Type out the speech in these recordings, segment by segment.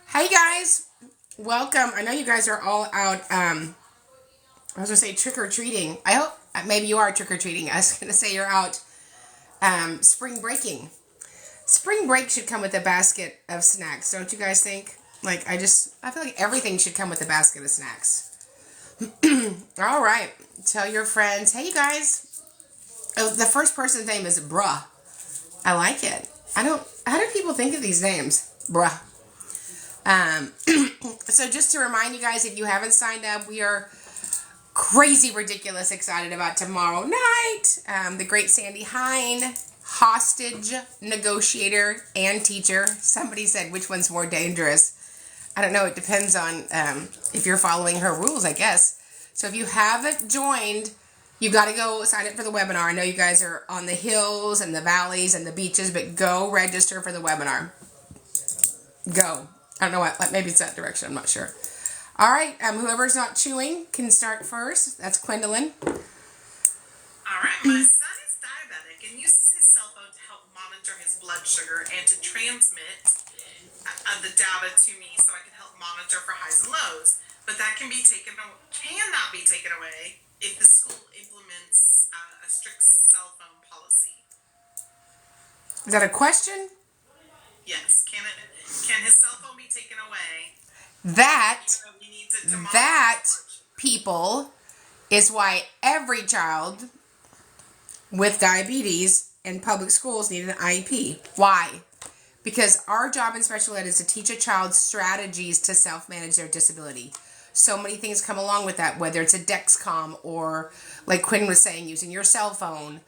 Hey guys, welcome. I know you guys are all out, I was going to say trick-or-treating. I hope, maybe you are trick-or-treating. I was going to say you're out spring breaking. Spring break should come with a basket of snacks, don't you guys think? Like, I feel like everything should come with a basket of snacks. All right, tell your friends. Hey, you guys. Oh, the first person's name is Bruh. I like it. How do people think of these names? Bruh. So just to remind you guys, if you haven't signed up, we are crazy, ridiculous, excited about tomorrow night. The great Sandy Hine, hostage negotiator and teacher. Somebody said, which one's more dangerous? I don't know. It depends on if you're following her rules, I guess. So if you haven't joined, you got to go sign up for the webinar. I know you guys are on the hills and the valleys and the beaches, but go register for the webinar. Go. I don't know what, maybe it's that direction. I'm not sure. All right. Whoever's not chewing can start first. That's Gwendolyn. All right. My son is diabetic and uses his cell phone to help monitor his blood sugar and to transmit the data to me so I can help monitor for highs and lows. But that cannot be taken away if the school implements a strict cell phone policy. Is that a question? Yes. Can his cell phone be taken away? That, people, is why every child with diabetes in public schools need an IEP. Why? Because our job in special ed is to teach a child strategies to self-manage their disability. So many things come along with that, whether it's a Dexcom or, like Quinn was saying, using your cell phone.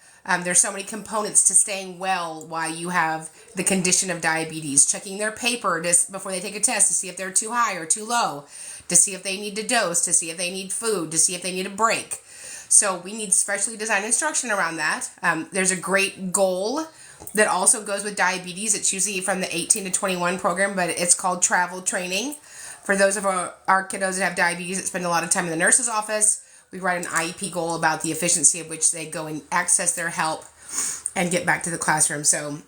There's so many components to staying well while you have the condition of diabetes. Checking their paper before they take a test to see if they're too high or too low, to see if they need to dose, to see if they need food, to see if they need a break. So we need specially designed instruction around that. There's a great goal that also goes with diabetes. It's usually from the 18 to 21 program, but it's called travel training. For those of our kiddos that have diabetes that spend a lot of time in the nurse's office, we write an IEP goal about the efficiency of which they go and access their help and get back to the classroom. So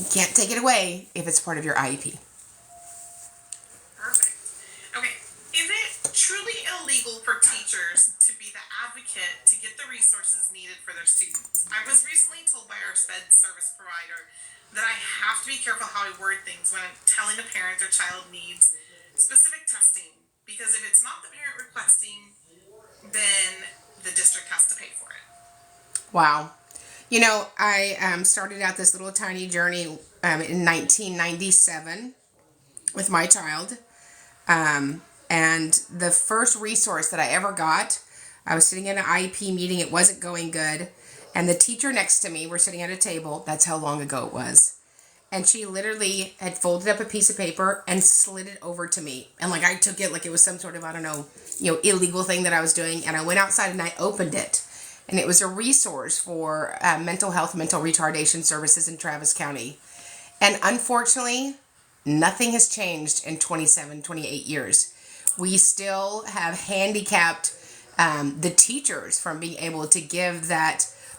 you can't take it away if it's part of your IEP. Perfect. Okay. Is it truly illegal for teachers to be the advocate to get the resources needed for their students? I was recently told by our SPED service provider that I have to be careful how I word things when I'm telling a parent their child needs specific testing, because if it's not the parent requesting, then the district has to pay for it. Wow. You know, I started out this little tiny journey in 1997 with my child. And the first resource that I ever got, I was sitting in an IEP meeting. It wasn't going good. And the teacher next to me, we're sitting at a table. That's how long ago it was. And she literally had folded up a piece of paper and slid it over to me. And like I took it like it was some sort of, I don't know, illegal thing that I was doing. And I went outside and I opened it. And it was a resource for mental health, mental retardation services in Travis County. And unfortunately, nothing has changed in 27, 28 years. We still have handicapped the teachers from being able to give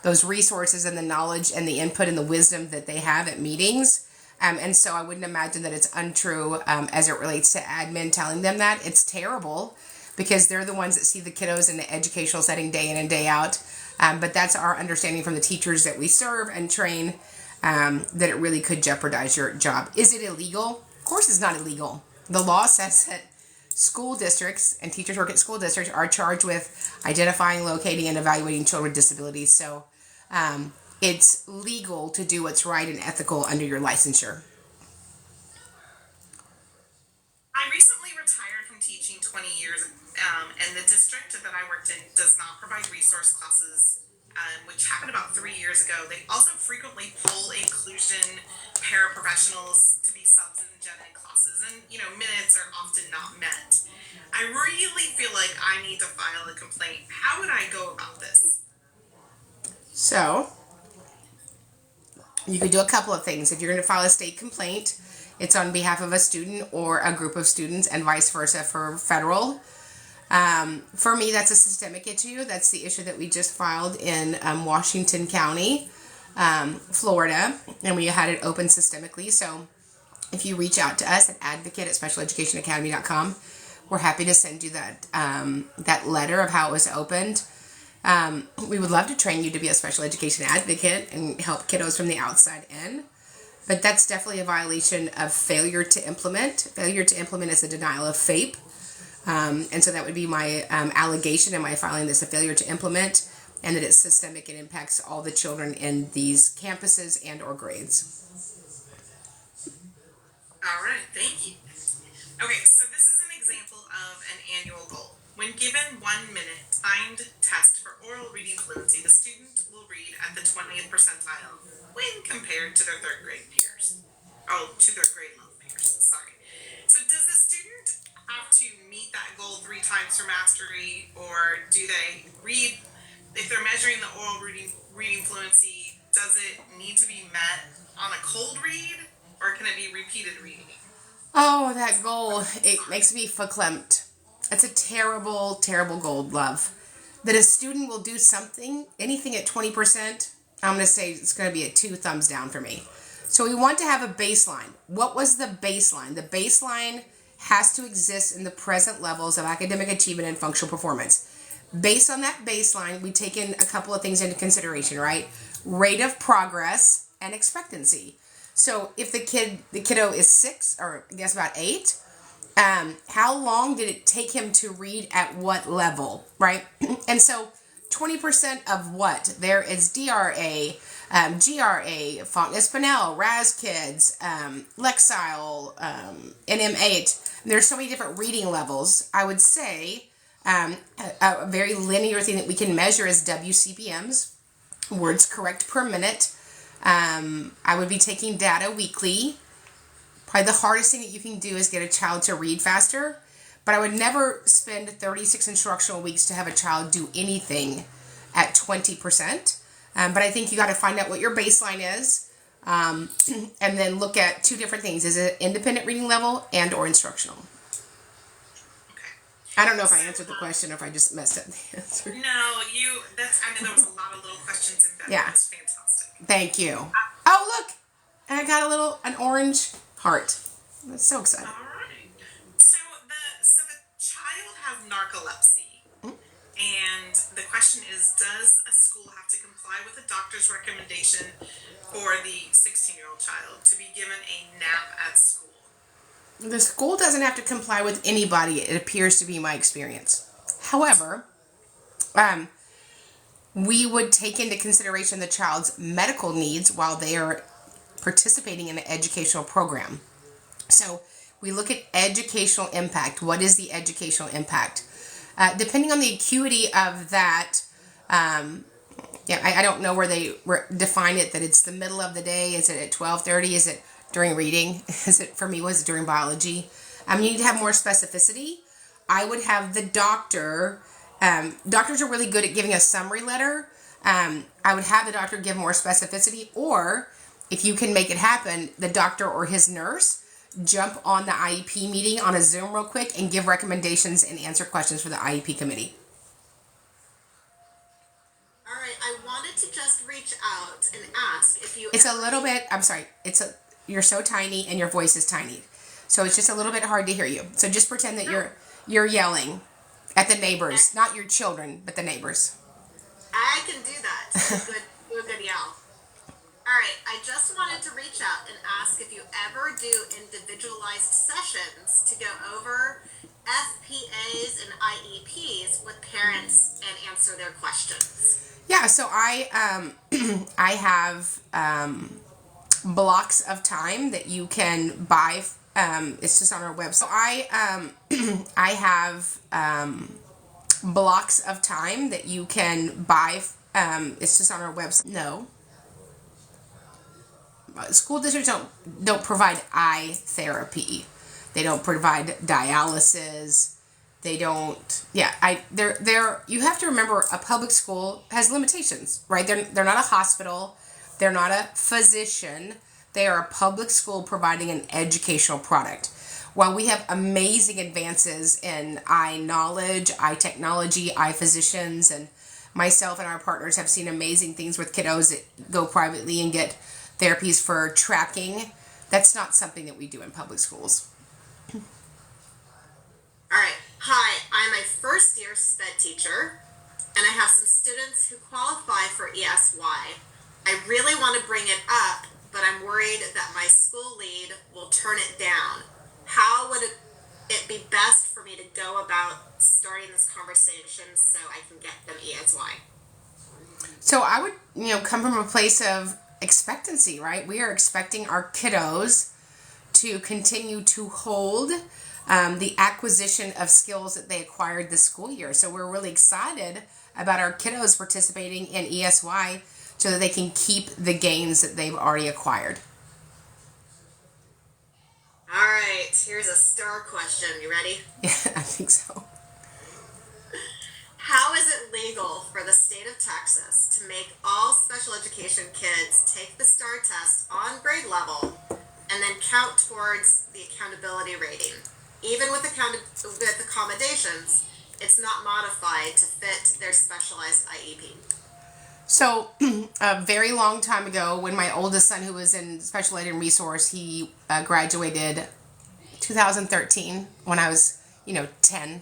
those resources and the knowledge and the input and the wisdom that they have at meetings. And so I wouldn't imagine that it's untrue as it relates to admin telling them that. It's terrible because they're the ones that see the kiddos in the educational setting day in and day out. But that's our understanding from the teachers that we serve and train, that it really could jeopardize your job. Is it illegal? Of course it's not illegal. The law says that school districts and teachers who work at school districts are charged with identifying, locating, and evaluating children with disabilities. So it's legal to do what's right and ethical under your licensure. I recently retired from teaching 20 years, and the district that I worked in does not provide resource classes, which happened about 3 years ago. They also frequently pull inclusion paraprofessionals to be subs in gen ed classes, and minutes are often not met. I really feel like I need to file a complaint. How would I go about this? So you could do a couple of things. If you're going to file a state complaint, it's on behalf of a student or a group of students, and vice versa for federal. For me, that's a systemic issue. That's the issue that we just filed in Washington County, Florida, and we had it open systemically. So if you reach out to us at advocate@specialeducationacademy.com, we're happy to send you that letter of how it was opened. We would love to train you to be a special education advocate and help kiddos from the outside in. But that's definitely a violation of failure to implement. Failure to implement is a denial of FAPE. And so that would be my allegation in my filing, this a failure to implement, and that it's systemic and impacts all the children in these campuses and or grades. All right, thank you. Okay, so this is an example of an annual goal. When given 1 minute timed test for oral reading fluency, the student will read at the 20th percentile when compared to their third grade peers. Oh, to their grade level peers, sorry. So does the student have to meet that goal 3 times for mastery, or do they read, if they're measuring the oral reading fluency, does it need to be met on a cold read, or can it be repeated reading? Oh, that goal, it makes me verklempt. It's a terrible, terrible goal, love. That a student will do something, anything at 20%, I'm going to say it's going to be a 2 thumbs down for me. So we want to have a baseline. What was the baseline? The baseline has to exist in the present levels of academic achievement and functional performance. Based on that baseline, we take in a couple of things into consideration, right? Rate of progress and expectancy. So if the kiddo is 6, or I guess about 8, how long did it take him to read at what level, right? And so 20% of what? There is DRA, GRA, Font Espinel, Raz Kids, Lexile, NM8. There's so many different reading levels. I would say a very linear thing that we can measure is WCPMs, words correct per minute. I would be taking data weekly. Probably the hardest thing that you can do is get a child to read faster, but I would never spend 36 instructional weeks to have a child do anything at 20%. But I think you got to find out what your baseline is, and then look at 2 different things. Is it independent reading level and or instructional? Okay. I don't know if I answered the question or if I just messed up the answer. No, I know there was a lot of little questions embedded. Yeah. That's fantastic. Thank you. Oh, look, I got an orange heart. That's so exciting. All right. So the child has narcolepsy, and the question is, does a school have to comply with a doctor's recommendation for the 16-year-old child to be given a nap at school? The school doesn't have to comply with anybody, it appears to be my experience. However, we would take into consideration the child's medical needs while they are participating in an educational program. So we look at educational impact. What is the educational impact? Depending on the acuity of that, I don't know where they define it, that it's the middle of the day. Is it at 12:30? Is it during reading? Was it during biology? You need to have more specificity. I would have the doctor, doctors are really good at giving a summary letter. I would have the doctor give more specificity, or if you can make it happen, the doctor or his nurse jump on the IEP meeting on a Zoom real quick and give recommendations and answer questions for the IEP committee. All right, I wanted to just reach out and ask if you... It's a little bit, I'm sorry, you're so tiny and your voice is tiny. So it's just a little bit hard to hear you. So just pretend that you're yelling at the neighbors, not your children, but the neighbors. I can do that. Do a good yell. All right, I just wanted to reach out and ask if you ever do individualized sessions to go over FPAs and IEPs with parents and answer their questions. Yeah, so I have blocks of time that you can buy. It's just on our website. So I have blocks of time that you can buy. It's just on our website. No. School districts don't provide eye therapy. They don't provide dialysis. They don't. Yeah, you have to remember, a public school has limitations, right? They're not a hospital. They're not a physician. They are a public school providing an educational product. While we have amazing advances in eye knowledge, eye technology, eye physicians, and myself and our partners have seen amazing things with kiddos that go privately and get therapies for tracking That's not something that we do in public schools. All right. Hi, I'm a first year SPED teacher, and I have some students who qualify for ESY. I really want to bring it up, but I'm worried that my school lead will turn it down. How would it be best for me to go about starting this conversation so I can get them ESY? So I would, come from a place of expectancy, right? We are expecting our kiddos to continue to hold the acquisition of skills that they acquired this school year. So we're really excited about our kiddos participating in ESY so that they can keep the gains that they've already acquired. All right, here's a star question. You ready? Yeah, I think so. How is it legal for the state of Texas to make all special education kids take the STAR test on grade level and then count towards the accountability rating? Even with accommodations, it's not modified to fit their specialized IEP. So a very long time ago, when my oldest son, who was in special ed and resource, he graduated 2013 when I was, 10.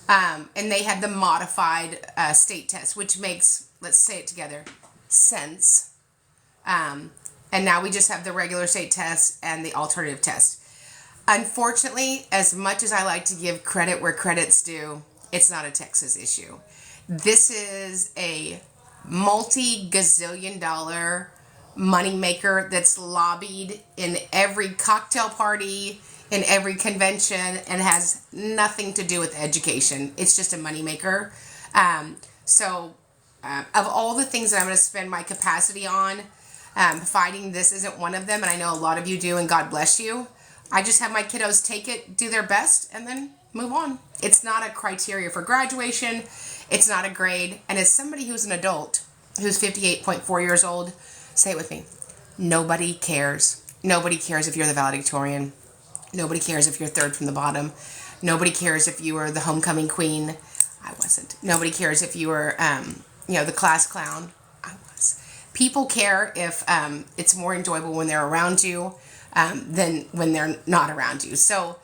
And they had the modified state test, which makes, let's say it together, sense. And now we just have the regular state test and the alternative test. Unfortunately, as much as I like to give credit where credit's due, it's not a Texas issue. This is a multi-gazillion-dollar moneymaker that's lobbied in every cocktail party, in every convention, and has nothing to do with education. It's just a moneymaker. Of all the things that I'm going to spend my capacity on, fighting this isn't one of them, and I know a lot of you do, and God bless you. I just have my kiddos take it, do their best, and then move on. It's not a criteria for graduation. It's not a grade. And as somebody who's an adult, who's 58.4 years old, say it with me. Nobody cares. Nobody cares if you're the valedictorian. Nobody cares if you're third from the bottom. Nobody cares if you were the homecoming queen. I wasn't. Nobody cares if you were, the class clown. I was. People care if it's more enjoyable when they're around you than when they're not around you. So,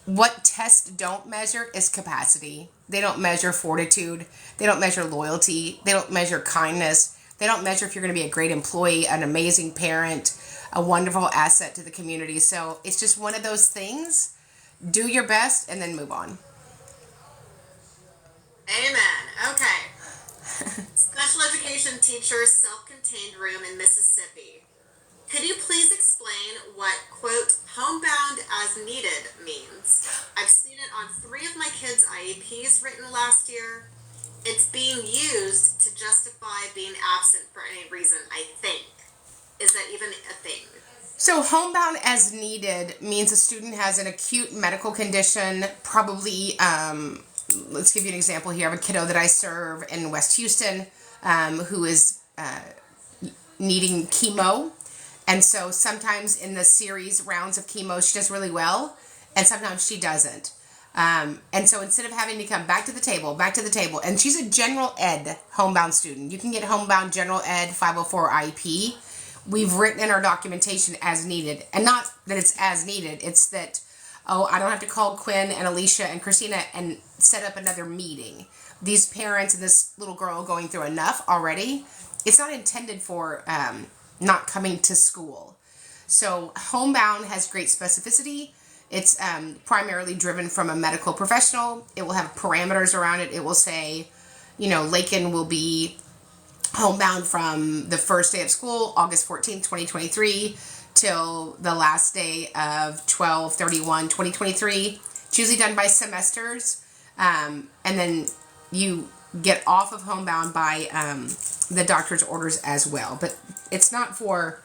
what tests don't measure is capacity. They don't measure fortitude. They don't measure loyalty. They don't measure kindness. They don't measure if you're going to be a great employee, an amazing parent, a wonderful asset to the community. So it's just one of those things. Do your best and then move on. Amen. Okay. Special education teacher, self-contained room in Mississippi. Could you please explain what, quote, homebound as needed means? I've seen it on 3 of my kids' IEPs written last year. It's being used to justify being absent for any reason, I think. Is that even a thing? So homebound as needed means a student has an acute medical condition, probably, let's give you an example here. I have a kiddo that I serve in West Houston who is needing chemo. And so sometimes in the series rounds of chemo, she does really well, and sometimes she doesn't. And so instead of having to come back to the table, and she's a general ed homebound student. You can get homebound general ed 504 IEP. We've written in our documentation as needed. And not that it's as needed, it's that, I don't have to call Quinn and Alicia and Christina and set up another meeting. These parents and this little girl going through enough already. It's not intended for not coming to school. So homebound has great specificity. It's primarily driven from a medical professional. It will have parameters around it. It will say, Lakin will be homebound from the first day of school, August 14th, 2023, till the last day of 12/31/2023. It's usually done by semesters. And then you get off of homebound by the doctor's orders as well. But it's not for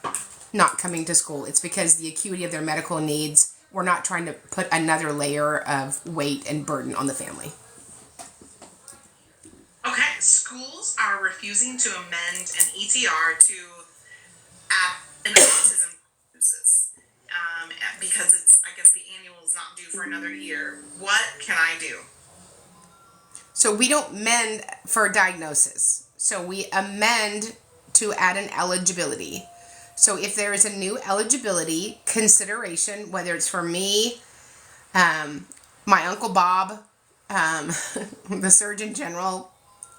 not coming to school. It's because the acuity of their medical needs, we're not trying to put another layer of weight and burden on the family. Okay, schools are refusing to amend an ETR to add an autism diagnosis because I guess the annual is not due for another year. What can I do? So we don't mend for diagnosis. So we amend to add an eligibility. So if there is a new eligibility consideration, whether it's for me, my Uncle Bob, the Surgeon General,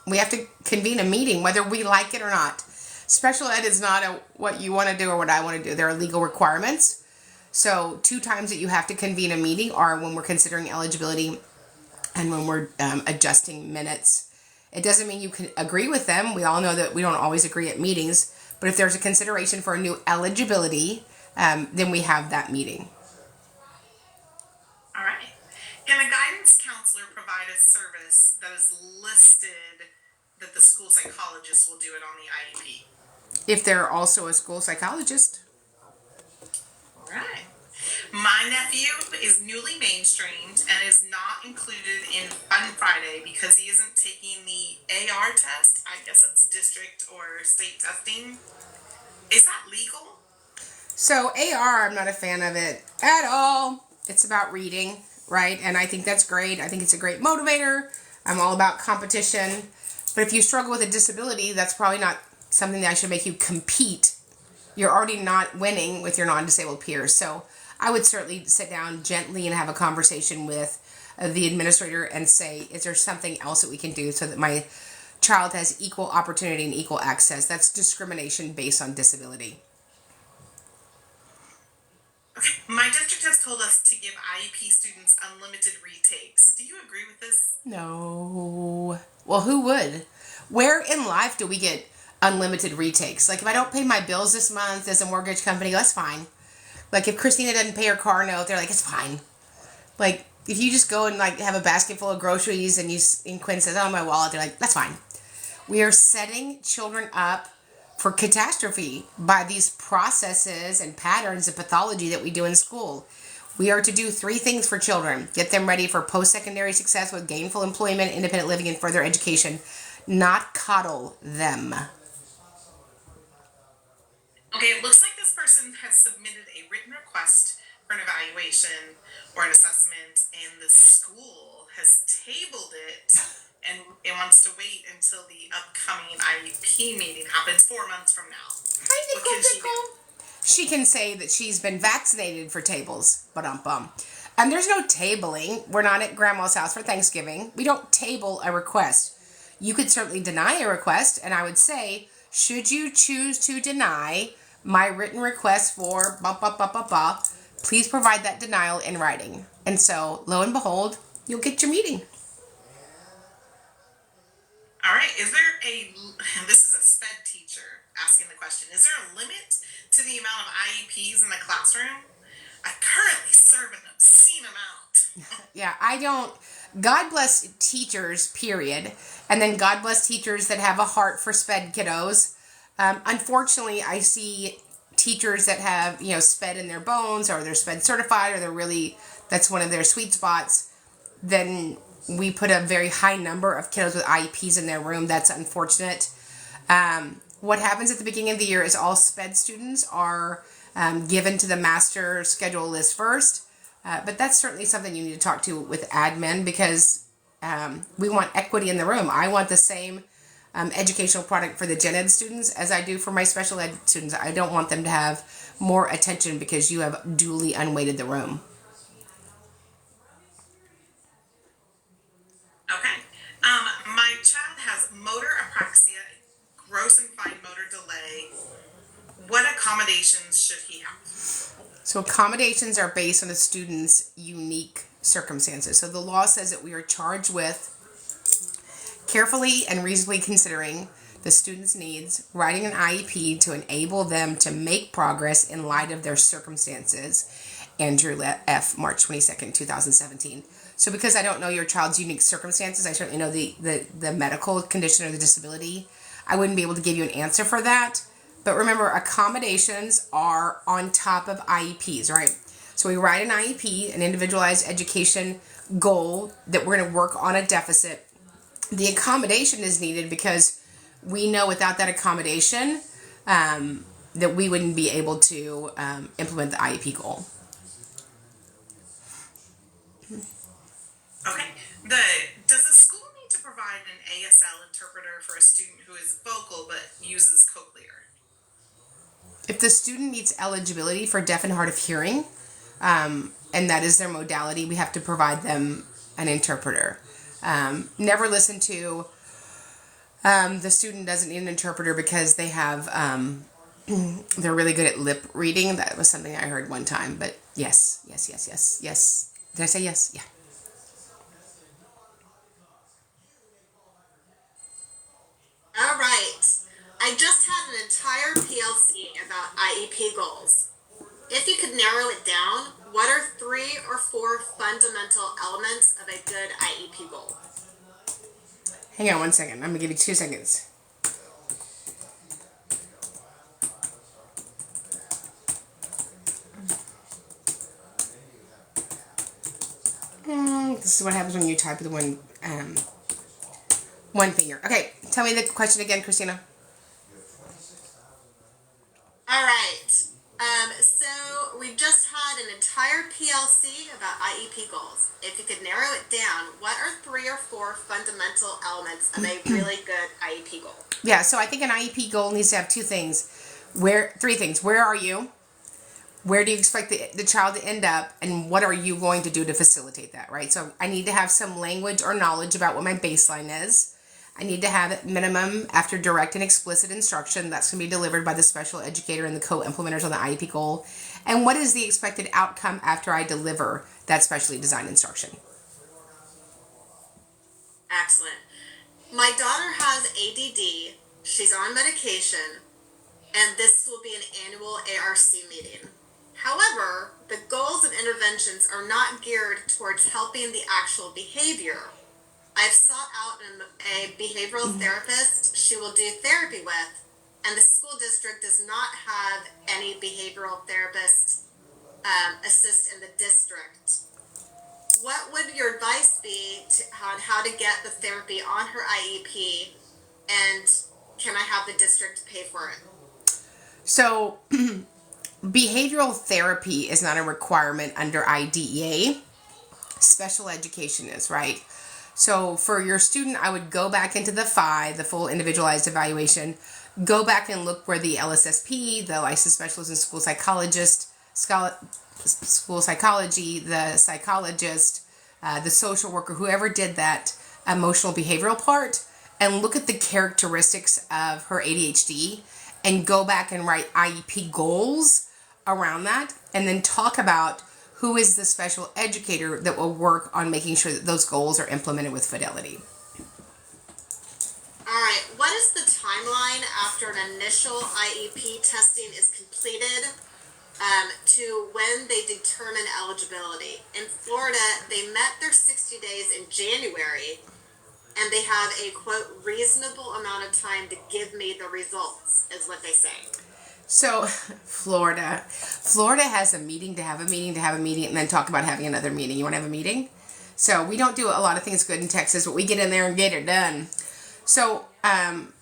we have to convene a meeting whether we like it or not. Special ed is not what you want to do or what I want to do. There are legal requirements. So 2 times that you have to convene a meeting are when we're considering eligibility and when we're adjusting minutes. It doesn't mean you can agree with them. We all know that we don't always agree at meetings. But if there's a consideration for a new eligibility, then we have that meeting. All right. Can a guidance counselor provide a service that is listed that the school psychologist will do it on the IEP? If they're also a school psychologist. All right. My nephew is newly mainstreamed and is not included in Fun Friday because he isn't taking the AR test. I guess that's district or state testing. Is that legal? So AR, I'm not a fan of it at all. It's about reading, right? And I think that's great. I think it's a great motivator. I'm all about competition. But if you struggle with a disability, that's probably not something that should make you compete. You're already not winning with your non-disabled peers. So I would certainly sit down gently and have a conversation with the administrator and say, is there something else that we can do so that my child has equal opportunity and equal access? That's discrimination based on disability. Okay. My district has told us to give IEP students unlimited retakes. Do you agree with this? No. Well, who would? Where in life do we get unlimited retakes? Like, if I don't pay my bills this month as a mortgage company, that's fine. Like, if Christina doesn't pay her car note, they're like, it's fine. Like, if you just go and, like, have a basket full of groceries and Quinn says, oh, my wallet, they're like, that's fine. We are setting children up for catastrophe by these processes and patterns of pathology that we do in school. We are to do 3 things for children. Get them ready for post-secondary success with gainful employment, independent living, and further education. Not coddle them. Okay, it looks like this person has submitted a written request for an evaluation or an assessment, and the school has tabled it and it wants to wait until the upcoming IEP meeting happens 4 months from now. Hi, What can she do? She can say that she's been vaccinated for tables. And there's no tabling. We're not at grandma's house for Thanksgiving. We don't table a request. You could certainly deny a request, and I would say, should you choose to deny my written request for please provide that denial in writing. And so, lo and behold, you'll get your meeting. All right, this is a SPED teacher asking the question, is there a limit to the amount of IEPs in the classroom? I currently serve an obscene amount. Yeah, I don't. God bless teachers, period. And then God bless teachers that have a heart for SPED kiddos. Unfortunately, I see teachers that have, SPED in their bones, or they're SPED certified, or that's one of their sweet spots. Then we put a very high number of kiddos with IEPs in their room. That's unfortunate. What happens at the beginning of the year is all SPED students are given to the master schedule list first. But that's certainly something you need to talk to with admin, because we want equity in the room. I want the same educational product for the gen ed students as I do for my special ed students. I don't want them to have more attention because you have duly unweighted the room. Okay. My child has motor apraxia, gross and fine motor delay. What accommodations should he have? So accommodations are based on the student's unique circumstances. So the law says that we are charged with carefully and reasonably considering the student's needs, writing an IEP to enable them to make progress in light of their circumstances. Andrew F., March 22nd, 2017. So because I don't know your child's unique circumstances, I certainly know the medical condition or the disability, I wouldn't be able to give you an answer for that. But remember, accommodations are on top of IEPs, right? So we write an IEP, an individualized education goal, that we're going to work on a deficit. The accommodation is needed because we know without that accommodation that we wouldn't be able to implement the IEP goal. Okay. Does the school need to provide an ASL interpreter for a student who is vocal but uses cochlear? If the student meets eligibility for deaf and hard of hearing, and that is their modality, we have to provide them an interpreter. Never listen to the student doesn't need an interpreter because they have they're really good at lip reading. That was something I heard one time. But yes. Did I say yes? Yeah. All right. I just had an entire PLC about IEP goals. If you could narrow it down, what are 3 or 4 fundamental elements of a good IEP goal? Hang on 1 second. I'm going to give you 2 seconds. This is what happens when you type with one finger. Okay, tell me the question again, Christina. All right. So we just had an entire PLC about IEP goals. If you could narrow it down, what are 3 or 4 fundamental elements of a really good IEP goal? Yeah, so I think an IEP goal needs to have 3 things. Where are you? Where do you expect the child to end up? And what are you going to do to facilitate that, right? So I need to have some language or knowledge about what my baseline is. I need to have minimum after direct and explicit instruction. That's going to be delivered by the special educator and the co-implementers on the IEP goal. And what is the expected outcome after I deliver that specially designed instruction? Excellent. My daughter has ADD. She's on medication. And this will be an annual ARC meeting. However, the goals and interventions are not geared towards helping the actual behavior. I've sought out a behavioral therapist she will do therapy with, and the school district does not have any behavioral therapist assist in the district. What would your advice be on how to get the therapy on her IEP, and can I have the district pay for it? So, behavioral therapy is not a requirement under IDEA. Special education is, right? So for your student, I would go back into the FI, the full individualized evaluation, go back and look where the LSSP, the licensed specialist and school psychologist, school psychology, the psychologist, the social worker, whoever did that emotional behavioral part, and look at the characteristics of her ADHD and go back and write IEP goals around that, and then talk about who is the special educator that will work on making sure that those goals are implemented with fidelity. All right, what is the timeline after an initial IEP testing is completed to when they determine eligibility? In Florida, they met their 60 days in January, and they have a, quote, reasonable amount of time to give me the results, is what they say. So, Florida has a meeting to have a meeting to have a meeting and then talk about having another meeting. You want to have a meeting? So, we don't do a lot of things good in Texas, but we get in there and get it done. So,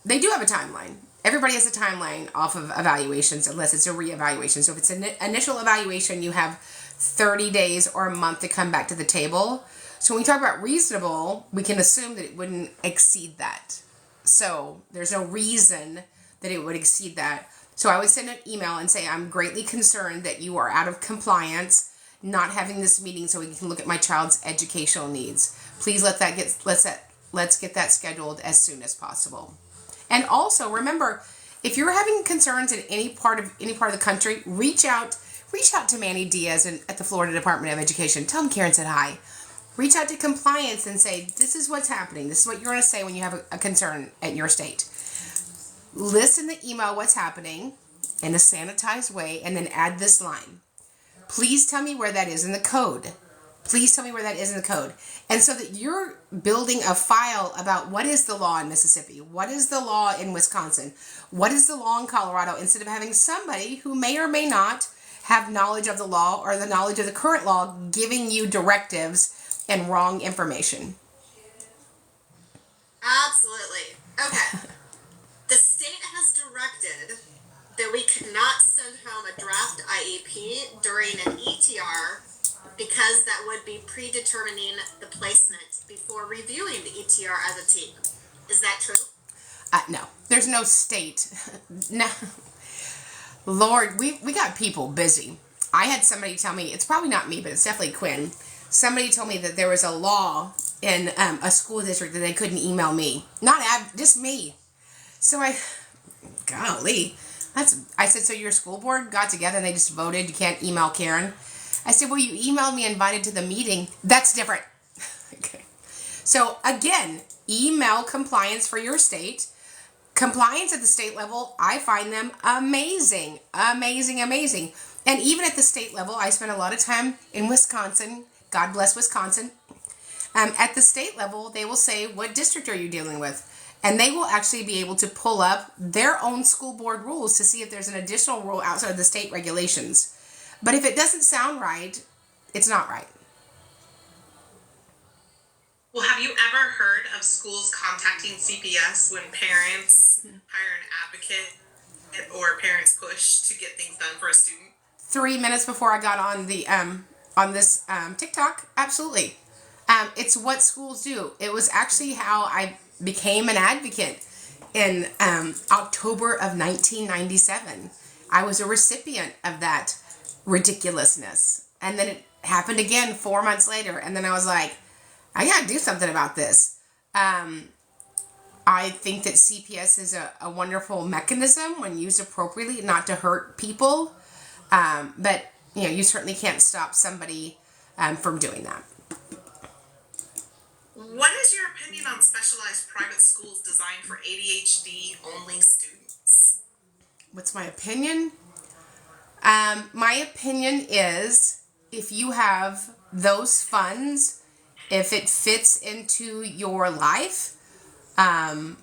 they do have a timeline. Everybody has a timeline off of evaluations unless it's a reevaluation. So, if it's an initial evaluation, you have 30 days or a month to come back to the table. So, when we talk about reasonable, we can assume that it wouldn't exceed that. So, there's no reason that it would exceed that. So I would send an email and say, I'm greatly concerned that you are out of compliance, not having this meeting so we can look at my child's educational needs. Please let's get that scheduled as soon as possible. And also remember, if you're having concerns in any part of the country, reach out to Manny Diaz at the Florida Department of Education. Tell him Karen said hi. Reach out to compliance and say, this is what's happening. This is what you're going to say when you have a concern at your state. List in the email what's happening in a sanitized way, and then add this line. Please tell me where that is in the code. Please tell me where that is in the code. And so that you're building a file about what is the law in Mississippi, what is the law in Wisconsin, what is the law in Colorado, instead of having somebody who may or may not have knowledge of the law or the knowledge of the current law giving you directives and wrong information. Absolutely. Okay. The state has directed that we cannot send home a draft IEP during an ETR because that would be predetermining the placement before reviewing the ETR as a team. Is that true? No. There's no state. No. Lord, we got people busy. I had somebody tell me, it's probably not me, but it's definitely Quinn. Somebody told me that there was a law in a school district that they couldn't email me. Just me. So golly. I said, so your school board got together and they just voted you can't email Karen? I said, well, you emailed me invited to the meeting. That's different. Okay. So again, email compliance for your state. Compliance at the state level, I find them amazing. Amazing, amazing. And even at the state level, I spent a lot of time in Wisconsin. God bless Wisconsin. At the state level, they will say, what district are you dealing with? And they will actually be able to pull up their own school board rules to see if there's an additional rule outside of the state regulations. But if it doesn't sound right, it's not right. Well, have you ever heard of schools contacting CPS when parents hire an advocate or parents push to get things done for a student? 3 minutes before I got on the on this TikTok, absolutely. It's what schools do. It was actually how I became an advocate in October of 1997. I was a recipient of that ridiculousness. And then it happened again 4 months later. And then I was like, I gotta do something about this. I think that CPS is a wonderful mechanism when used appropriately, not to hurt people. But, you certainly can't stop somebody from doing that. What is your opinion on specialized private schools designed for ADHD only students? What's my opinion? My opinion is if you have those funds, if it fits into your life, and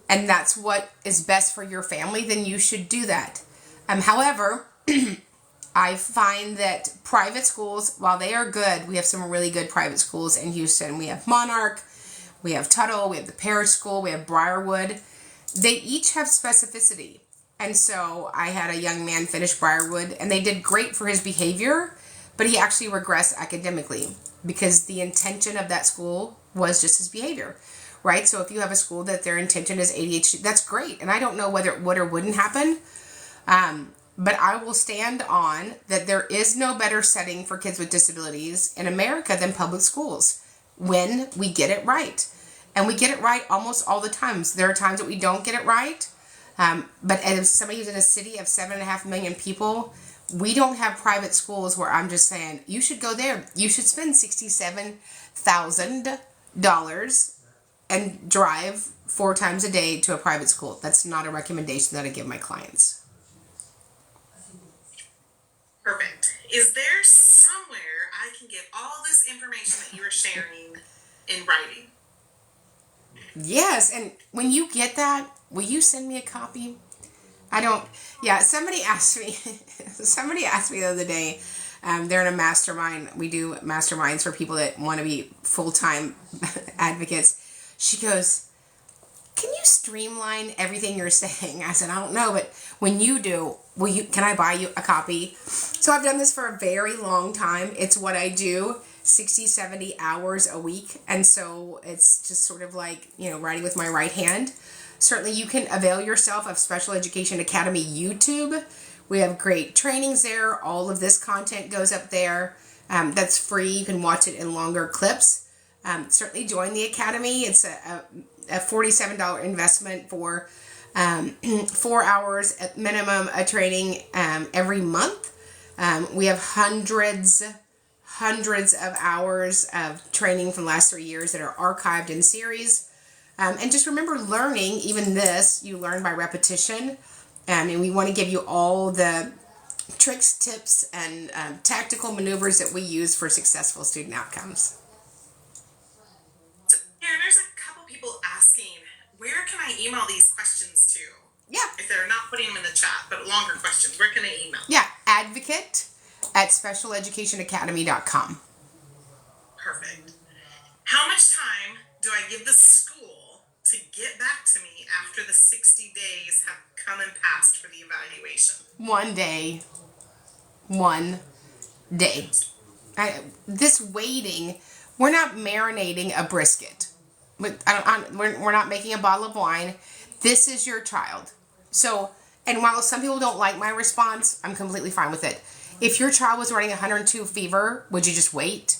that's what is best for your family, then you should do that. However, I find that private schools, while they are good, we have some really good private schools in Houston. We have Monarch, we have Tuttle, we have the Parish School, we have Briarwood. They each have specificity. And so I had a young man finish Briarwood, and they did great for his behavior, but he actually regressed academically because the intention of that school was just his behavior, right? So if you have a school that their intention is ADHD, that's great. And I don't know whether it would or wouldn't happen. But I will stand on that there is no better setting for kids with disabilities in America than public schools when we get it right. And we get it right almost all the times. There are times that we don't get it right. But as somebody who's in a city of 7.5 million people, we don't have private schools where I'm just saying, you should go there. You should spend $67,000 and drive 4 times a day to a private school. That's not a recommendation that I give my clients. Perfect. Is there somewhere I can get all this information that you are sharing in writing? Yes, and when you get that, will you send me a copy? Somebody asked me the other day, they're in a mastermind. We do masterminds for people that want to be full-time advocates. She goes, can you streamline everything you're saying? I said, I don't know, but when you do, can I buy you a copy? So I've done this for a very long time. It's what I do, 60, 70 hours a week. And so it's just sort of like, writing with my right hand. Certainly you can avail yourself of Special Education Academy YouTube. We have great trainings there. All of this content goes up there. That's free. You can watch it in longer clips. Certainly join the Academy. It's a $47 investment for 4 hours at minimum of training every month. We have hundreds of hours of training from the last 3 years that are archived in series. And just remember, learning, even this, you learn by repetition. And we want to give you all the tricks, tips, and tactical maneuvers that we use for successful student outcomes. So, Karen, there's a couple people asking, where can I email these questions to? Yeah. If they're not putting them in the chat, but longer questions, where can I email? Yeah, advocate@specialeducationacademy.com. Perfect. How much time do I give the school to get back to me after the 60 days have come and passed for the evaluation? 1 day. 1 day. This waiting, we're not marinating a brisket. We're not making a bottle of wine. This is your child. So And while some people don't like my response, I'm completely fine with it. If your child was running 102 fever, would you just wait?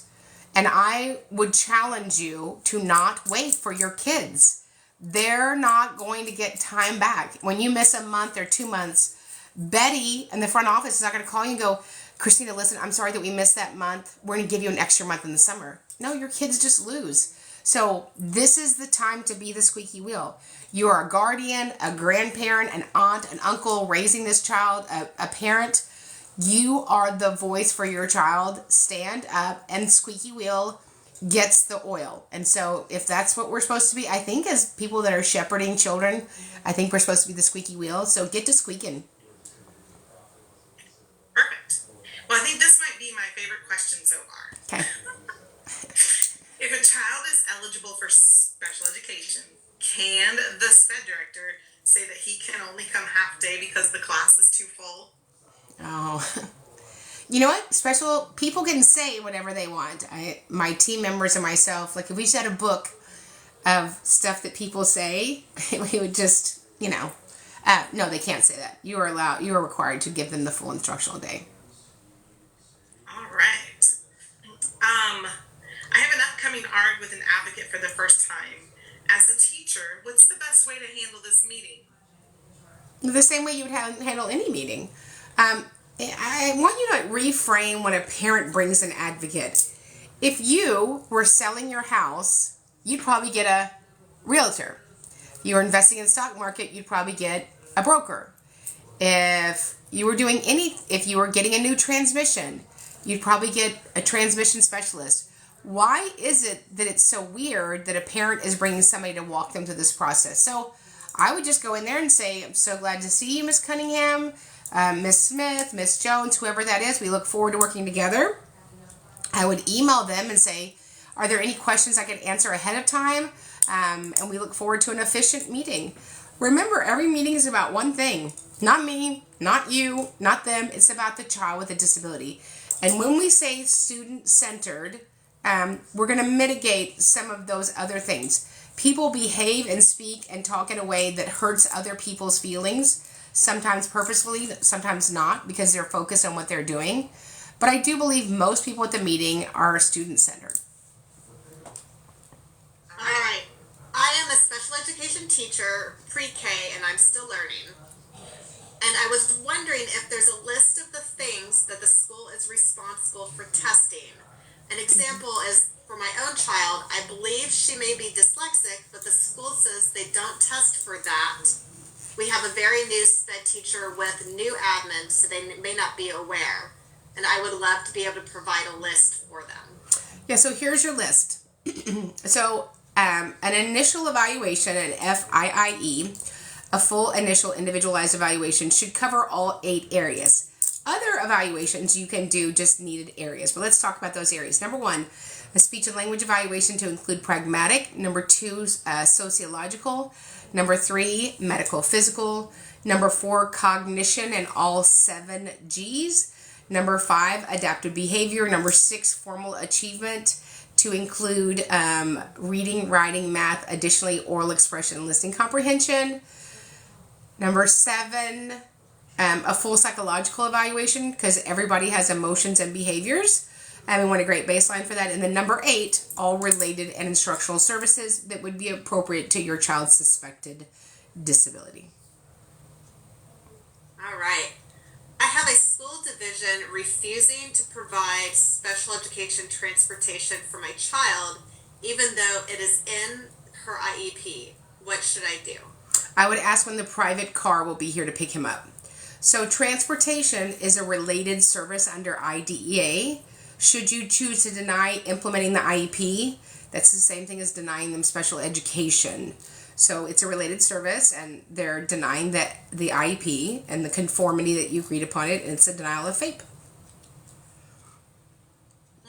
And I would challenge you to not wait for your kids. They're not going to get time back. When you miss a month or 2 months, Betty in the front office is not going to call you and go, Christina, listen, I'm sorry that we missed that month. We're going to give you an extra month in the summer. No, your kids just lose. So this is the time to be the squeaky wheel. You are a guardian, a grandparent, an aunt, an uncle raising this child, a parent. You are the voice for your child. Stand up, and squeaky wheel gets the oil. And so if that's what we're supposed to be, I think as people that are shepherding children, I think we're supposed to be the squeaky wheel. So get to squeaking. Perfect. Well, I think this might be my favorite question so far. Okay. If a child is eligible for special education, can the SPED director say that he can only come half day because the class is too full? Oh, you know what? Special people can say whatever they want. My team members and myself, like if we just had a book of stuff that people say, we would just, no, they can't say that. You are required to give them the full instructional day. All right. I have an upcoming ARG with an advocate for the first time. As a teacher, what's the best way to handle this meeting? The same way you would handle any meeting. I want you to reframe when a parent brings an advocate. If you were selling your house, you'd probably get a realtor. If you were investing in the stock market, you'd probably get a broker. If you were getting a new transmission, you'd probably get a transmission specialist. Why is it that it's so weird that a parent is bringing somebody to walk them through this process? So I would just go in there and say, I'm so glad to see you, Miss Cunningham, Miss Smith, Miss Jones, whoever that is. We look forward to working together. I would email them and say, are there any questions I can answer ahead of time? And we look forward to an efficient meeting. Remember, every meeting is about one thing. Not me, not you, not them. It's about the child with a disability. And when we say student-centered, we're going to mitigate some of those other things. People behave and speak and talk in a way that hurts other people's feelings, sometimes purposefully, sometimes not, because they're focused on what they're doing. But I do believe most people at the meeting are student-centered. All right. I am a special education teacher, pre-K, and I'm still learning. And I was wondering if there's a list of the things that the school is responsible for testing. An example is for my own child. I believe she may be dyslexic, but the school says they don't test for that. We have a very new SPED teacher with new admin, so they may not be aware. And I would love to be able to provide a list for them. Yeah, so here's your list. So an initial evaluation, an FIIE, a full initial individualized evaluation, should cover all 8 areas. Other evaluations you can do just needed areas, but let's talk about those areas. Number 1, a speech and language evaluation to include pragmatic. Number 2, sociological. Number 3, medical physical. Number 4, cognition and all 7 Gs. Number 5, adaptive behavior. Number 6, formal achievement to include reading, writing, math, additionally oral expression and listening comprehension. Number 7, a full psychological evaluation, because everybody has emotions and behaviors, and we want a great baseline for that. And then number 8, all related and instructional services that would be appropriate to your child's suspected disability. All right. I have a school division refusing to provide special education transportation for my child, even though it is in her IEP. What should I do? I would ask when the private car will be here to pick him up. So transportation is a related service under IDEA. Should you choose to deny implementing the IEP, that's the same thing as denying them special education. So it's a related service, and they're denying the IEP and the conformity that you agreed upon it, and it's a denial of FAPE.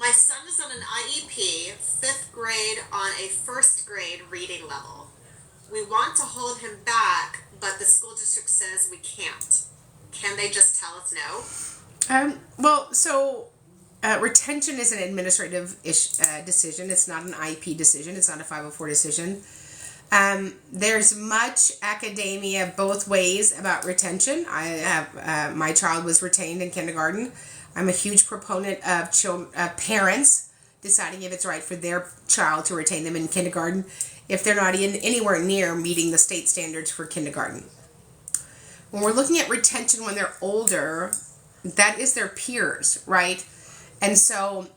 My son is on an IEP, 5th grade, on a 1st grade reading level. We want to hold him back, but the school district says we can't. Can they just tell us no? Retention is an administrative decision. It's not an IEP decision. It's not a 504 decision. There's much academia both ways about retention. I have my child was retained in kindergarten. I'm a huge proponent of parents deciding if it's right for their child to retain them in kindergarten if they're not anywhere near meeting the state standards for kindergarten. When we're looking at retention when they're older, that is their peers, right? And so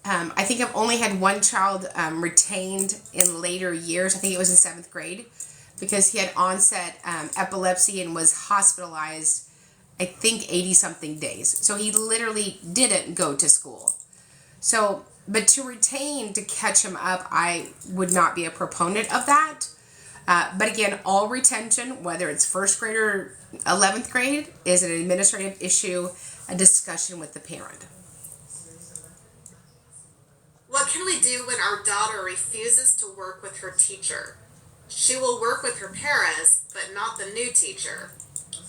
I think I've only had one child retained in later years. I think it was in 7th grade because he had onset epilepsy and was hospitalized, I think 80-something days. So he literally didn't go to school. So, but to retain, to catch him up, I would not be a proponent of that. But again, all retention, whether it's 1st grade or 11th grade, is an administrative issue, a discussion with the parent. What can we do when our daughter refuses to work with her teacher? She will work with her paras, but not the new teacher.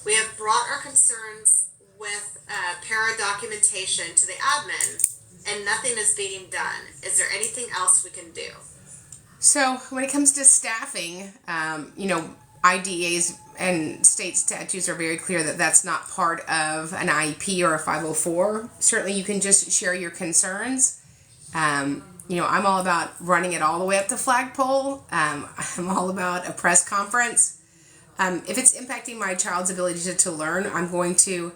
We have brought our concerns with para documentation to the admin, and nothing is being done. Is there anything else we can do? So when it comes to staffing, IDEAs and state statutes are very clear that that's not part of an IEP or a 504. Certainly you can just share your concerns. I'm all about running it all the way up the flagpole. I'm all about a press conference. If it's impacting my child's ability to learn, I'm going to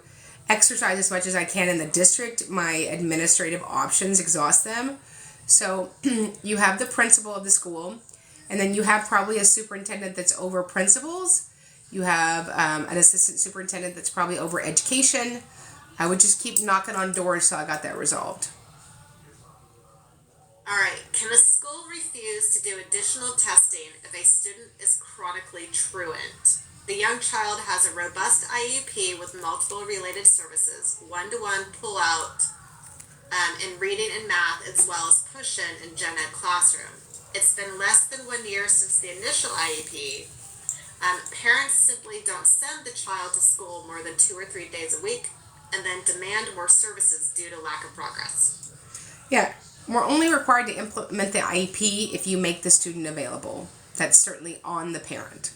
exercise as much as I can in the district. My administrative options, exhaust them. So you have the principal of the school, and then you have probably a superintendent that's over principals. You have an assistant superintendent that's probably over education. I would just keep knocking on doors till I got that resolved. All right, can a school refuse to do additional testing if a student is chronically truant? The young child has a robust IEP with multiple related services, one-to-one pull-out in reading and math, as well as push-in in gen ed classroom. It's been less than 1 year since the initial IEP. Parents simply don't send the child to school more than 2 or 3 days a week and then demand more services due to lack of progress. Yeah. We're only required to implement the IEP if you make the student available. That's certainly on the parent.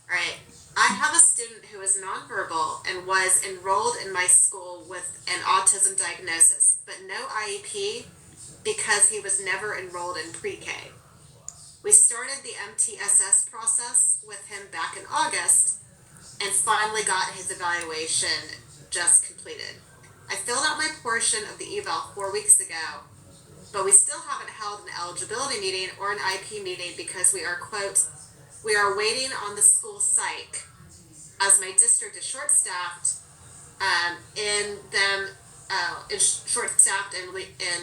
All right. I have a student who is nonverbal and was enrolled in my school with an autism diagnosis, but no IEP because he was never enrolled in pre-K. We started the MTSS process with him back in August and finally got his evaluation just completed. I filled out my portion of the eval 4 weeks ago, but we still haven't held an eligibility meeting or an IEP meeting because we are, quote, we are waiting on the school psych as my district is short-staffed short-staffed in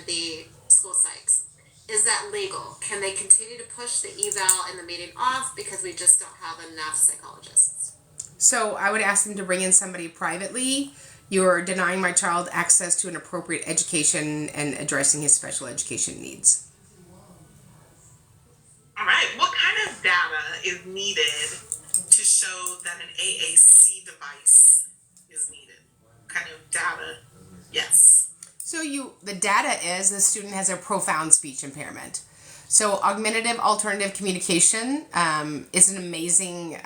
the school psychs. Is that legal? Can they continue to push the eval and the meeting off because we just don't have enough psychologists? So I would ask them to bring in somebody privately. You're denying my child access to an appropriate education and addressing his special education needs. All right. What kind of data is needed to show that an AAC device is needed? What kind of data? Yes. So the data is the student has a profound speech impairment. So augmentative alternative communication is an amazing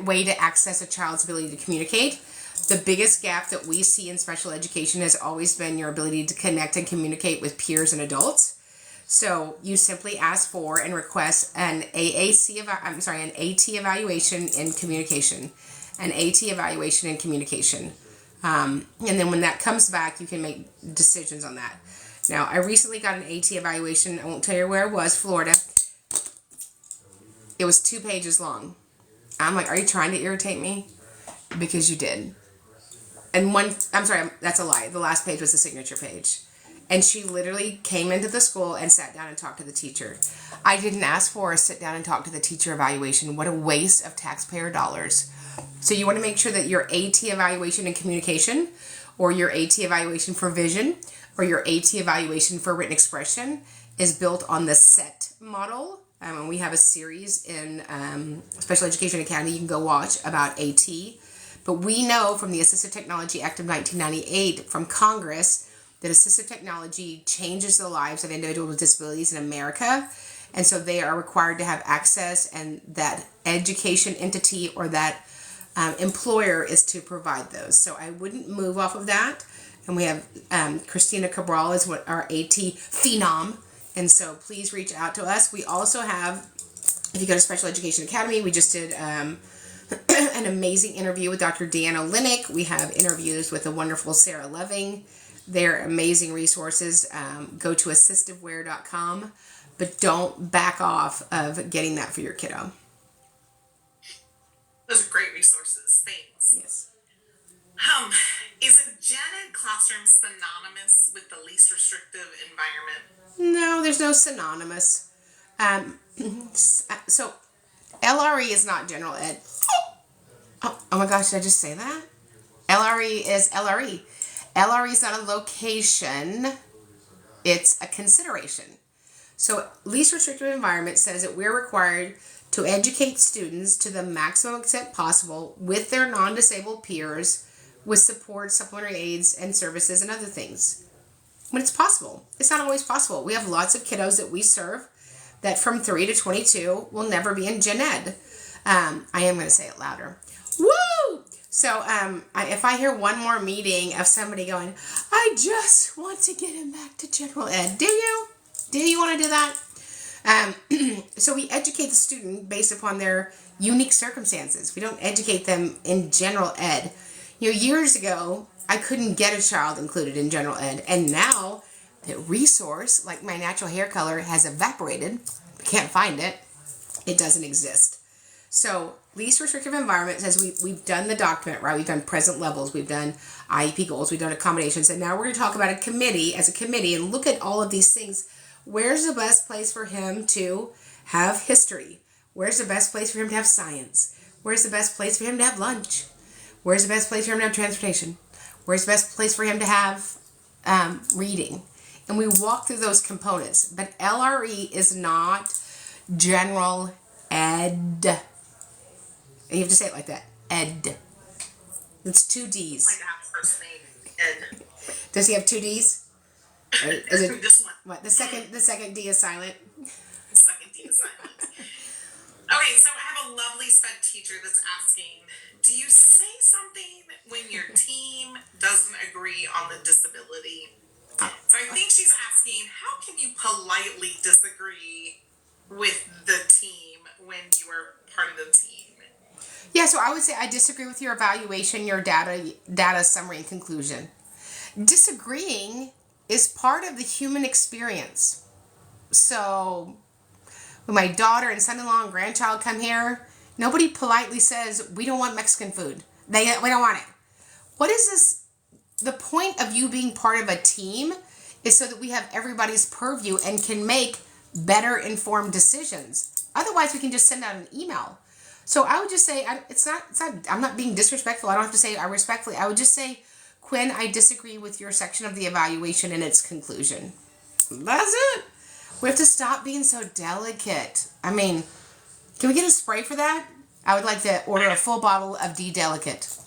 way to access a child's ability to communicate. The biggest gap that we see in special education has always been your ability to connect and communicate with peers and adults. So you simply ask for and request an AT evaluation in communication, an AT evaluation in communication. And then when that comes back, you can make decisions on that. Now, I recently got an AT evaluation. I won't tell you where it was, Florida. It was 2 pages long. I'm like, are you trying to irritate me? Because you did. And that's a lie. The last page was the signature page. And she literally came into the school and sat down and talked to the teacher. I didn't ask for a sit down and talk to the teacher evaluation. What a waste of taxpayer dollars. So you want to make sure that your AT evaluation in communication, or your AT evaluation for vision, or your AT evaluation for written expression is built on the SET model. And we have a series in Special Education Academy you can go watch about AT. But we know from the Assistive Technology Act of 1998 from Congress that assistive technology changes the lives of individuals with disabilities in America. And so they are required to have access, and that education entity or that employer is to provide those. So I wouldn't move off of that. And we have Christina Cabral is what our AT phenom. And so please reach out to us. We also have, if you go to Special Education Academy, we just did an amazing interview with Dr. Deanna Linick. We have interviews with the wonderful Sarah Loving. They're amazing resources. Go to assistiveware.com, but don't back off of getting that for your kiddo. Those are great resources. Thanks. Yes. Is a gen ed classroom synonymous with the least restrictive environment? No, there's no synonymous. So LRE is not general ed. Oh my gosh, did I just say that? LRE is LRE. LRE is not a location. It's a consideration. So least restrictive environment says that we're required to educate students to the maximum extent possible with their non-disabled peers with support, supplementary aids, and services and other things. When it's possible. It's not always possible. We have lots of kiddos that we serve that from 3 to 22 will never be in gen ed. I am going to say it louder. Woo! So if I hear one more meeting of somebody going, I just want to get him back to general ed. Do you? Do you want to do that? So we educate the student based upon their unique circumstances. We don't educate them in general ed. Years ago, I couldn't get a child included in general ed. And now, the resource, like my natural hair color, has evaporated. I can't find it. It doesn't exist. So, least restrictive environment says we've done the document, right? We've done present levels. We've done IEP goals. We've done accommodations. And now we're going to talk about a committee, as a committee, and look at all of these things. Where's the best place for him to have history? Where's the best place for him to have science? Where's the best place for him to have lunch? Where's the best place for him to have transportation? Where's the best place for him to have reading? And we walk through those components. But LRE is not general ed. And you have to say it like that. Ed. It's 2 D's. Like that first name, Ed. Does he have 2 D's? Or is it This one. what? The second D is silent. The second D is silent. Okay, so I have a lovely SPED teacher that's asking, do you say something when your team doesn't agree on the disability? So I think she's asking, how can you politely disagree with the team when you are part of the team? Yeah, so I would say I disagree with your evaluation, your data summary and conclusion. Disagreeing is part of the human experience. So when my daughter and son-in-law and grandchild come here, nobody politely says, we don't want Mexican food. We don't want it. What is this? The point of you being part of a team is so that we have everybody's purview and can make better informed decisions. Otherwise, we can just send out an email. So I would just say, I'm not being disrespectful. I don't have to say I respectfully. I would just say, Quinn, I disagree with your section of the evaluation and its conclusion. That's it. We have to stop being so delicate. I mean, can we get a spray for that? I would like to order a full bottle of D-Delicate.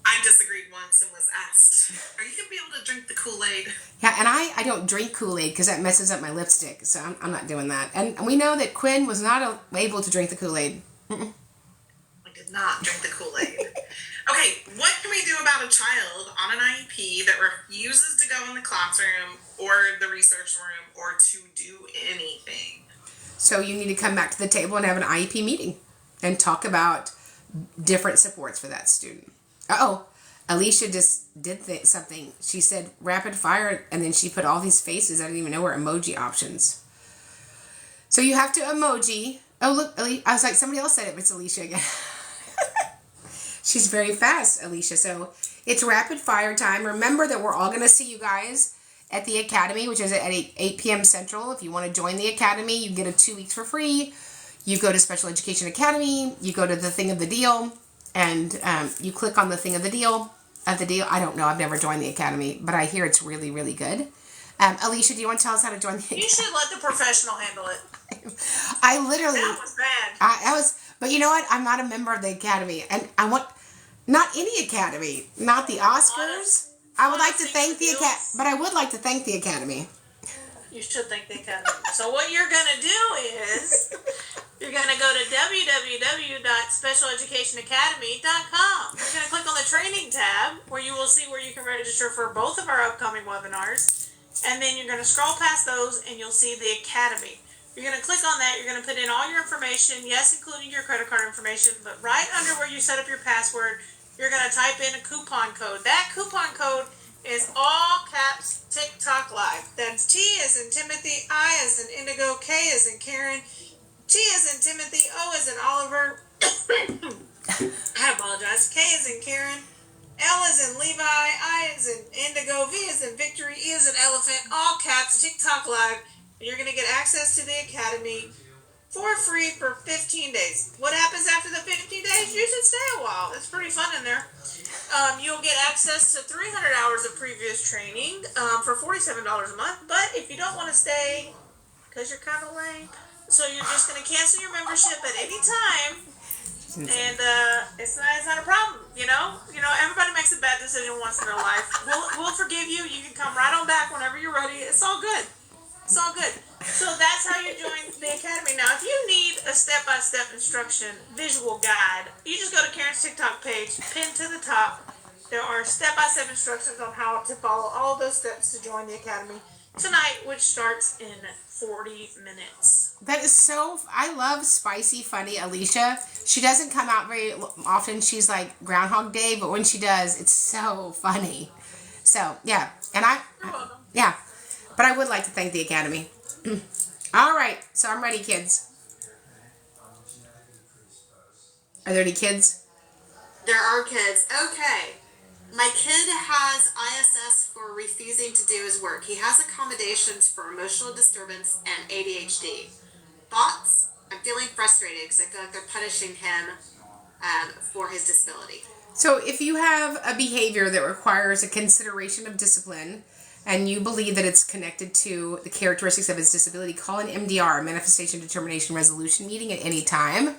I disagreed once and was asked, are you going to be able to drink the Kool-Aid? Yeah, and I don't drink Kool-Aid because that messes up my lipstick, so I'm not doing that. And we know that Quinn was not able to drink the Kool-Aid. I did not drink the Kool-Aid. Okay, what can we do about a child on an IEP that refuses to go in the classroom or the research room or to do anything? So you need to come back to the table and have an IEP meeting and talk about different supports for that student. Alicia just did something. She said rapid fire, and then she put all these faces. I didn't even know were emoji options. So you have to emoji. Oh, look, I was like, somebody else said it, but it's Alicia again. She's very fast, Alicia. So it's rapid fire time. Remember that we're all going to see you guys at the Academy, which is at 8 p.m. Central. If you want to join the Academy, you can get 2 weeks for free. You go to Special Education Academy. You go to the thing of the deal. And you click on the thing of the deal. I don't know. I've never joined the Academy, but I hear it's really, really good. Alicia, do you want to tell us how to join the Academy? You should let the professional handle it. I literally... That was bad. But you know what? I'm not a member of the Academy. And I want... Not any Academy. Not the Oscars. I would like to thank the Academy, but I would like to thank the Academy. You should thank the Academy. So what you're going to do is you're going to go to www.specialeducationacademy.com. You're going to click on the training tab where you will see where you can register for both of our upcoming webinars. And then you're going to scroll past those and you'll see the Academy. You're going to click on that. You're going to put in all your information, yes, including your credit card information, but right under where you set up your password, you're going to type in a coupon code. That coupon code is all caps TikTok Live. That's T as in Timothy, I as in Indigo, K as in Karen, T as in Timothy, O as in Oliver, I apologize, K as in Karen, L as in Levi, I as in Indigo, V as in Victory, E as in Elephant, all caps TikTok Live. You're going to get access to the Academy for free for 15 days. What happens after the 15 days? You should stay a while. It's pretty fun in there. You'll get access to 300 hours of previous training for $47 a month. But if you don't want to stay, because you're kind of lame, so you're just going to cancel your membership at any time. And it's not a problem, you know. Everybody makes a bad decision once in their life. We'll forgive you. You can come right on back whenever you're ready. It's all good. It's all good. So that's how you join the Academy. Now, if you need a step-by-step instruction visual guide, you just go to Karen's TikTok page, pinned to the top. There are step-by-step instructions on how to follow all those steps to join the Academy tonight, which starts in 40 minutes. That is so... I love spicy, funny Alicia. She doesn't come out very often. She's like Groundhog Day, but when she does, it's so funny. So, yeah. And You're welcome. Yeah. But I would like to thank the Academy. All right. So I'm ready, kids. Are there any kids? There are kids. Okay. My kid has ISS for refusing to do his work. He has accommodations for emotional disturbance and ADHD. Thoughts? I'm feeling frustrated because I feel like they're punishing him for his disability. So if you have a behavior that requires a consideration of discipline, and you believe that it's connected to the characteristics of his disability, call an MDR, Manifestation Determination Resolution meeting at any time.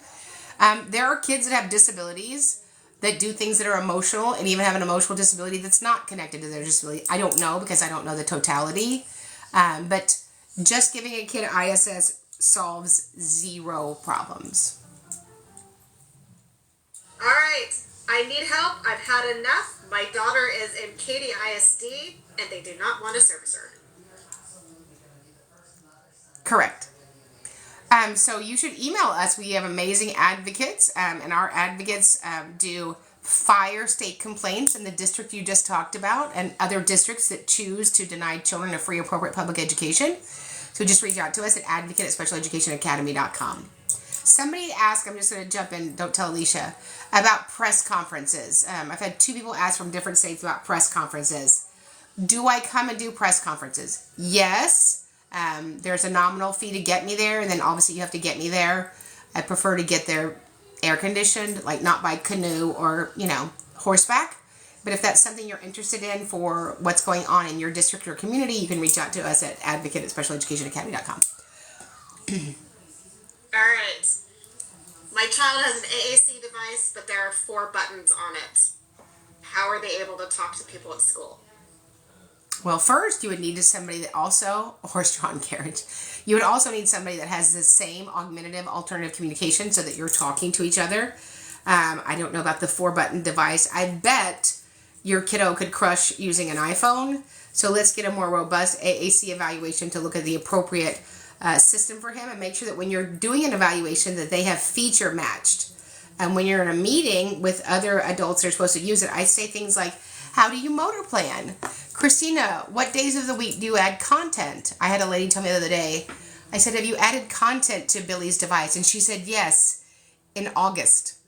There are kids that have disabilities that do things that are emotional and even have an emotional disability that's not connected to their disability. I don't know because I don't know the totality. But just giving a kid ISS solves zero problems. All right. I need help. I've had enough. My daughter is in Katy ISD, and they do not want to service her. Correct. So you should email us. We have amazing advocates, and our advocates do fire state complaints in the district you just talked about and other districts that choose to deny children a free appropriate public education. So just reach out to us at advocate@specialeducationacademy.com. Somebody asked, I'm just going to jump in, don't tell Alicia, about press conferences. I've had 2 people ask from different states about press conferences. Do I come and do press conferences? Yes. There's a nominal fee to get me there, and then obviously you have to get me there. I prefer to get there air conditioned, like not by canoe or, horseback. But if that's something you're interested in for what's going on in your district or community, you can reach out to us at advocate@specialeducationacademy.com. All right. My child has an AAC device, but there are 4 buttons on it. How are they able to talk to people at school? Well, first, you would need somebody that also, horse-drawn carriage, you would also need somebody that has the same augmentative alternative communication so that you're talking to each other. I don't know about the 4-button device. I bet your kiddo could crush using an iPhone. So let's get a more robust AAC evaluation to look at the appropriate system for him and make sure that when you're doing an evaluation that they have feature matched. And when you're in a meeting with other adults that are supposed to use it, I say things like, how do you motor plan? Christina, what days of the week do you add content? I had a lady tell me the other day, I said, have you added content to Billy's device? And she said, yes, in August.